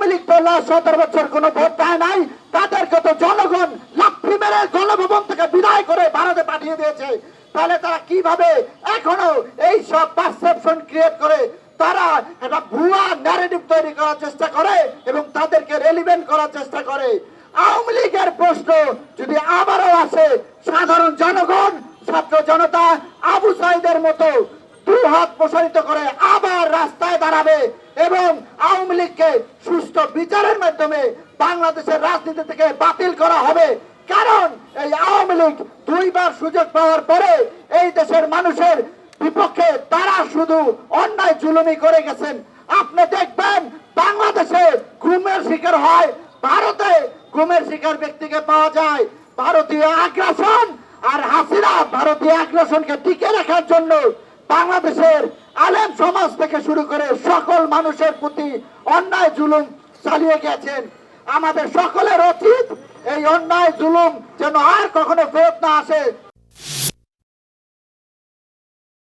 আওয়ামী লীগ তো 17 বছর কোনো ভোট দেয় নাই, তাদেরকে তো জনগণ লাথি মেরে গণভবন থেকে বিদায় করে ভারতে পাঠিয়ে দিয়েছে। তাহলে তারা কিভাবে এখনো এই সব পারসেপশন ক্রিয়েট করে তারা একটা ভুয়া ন্যারেটিভ তৈরি করার চেষ্টা করে এবং তাদেরকে রেলিভেন্ট করার চেষ্টা করে? আওয়ামী লীগের প্রশ্ন যদি আবারও আসে, সাধারণ জনগণ, ছাত্র জনতা আবু সাইদের মতো দুই হাত প্রসারিত করে আবার রাস্তায় দাঁড়াবে এবং আওয়ামী লীগকে সুষ্ঠু বিচারের মাধ্যমে বাংলাদেশের রাজনীতি থেকে বাতিল করা হবে। কারণ এই আওয়ামী লীগ দুইবার সুযোগ পাওয়ার পরে এই দেশের মানুষের বিপক্ষে তারা শুধু অন্যায় জুলুমি করে গেছেন। আপনি দেখবেন বাংলাদেশে ঘুমের শিকার হয়, ভারতে ঘুমের শিকার ব্যক্তিকে পাওয়া যায়। ভারতীয় আগ্রাসন আর হাসিনা ভারতীয় আগ্রাসনকে টিকে রাখার জন্য বাংলাদেশের আলেম সমাজ থেকে শুরু করে সকল মানুষের প্রতি অন্যায় জুলুম চালিয়ে গেছেন। আমাদের সকলের উচিত এই অন্যায় জুলুম যেন আর কখনো ফেরত না আসে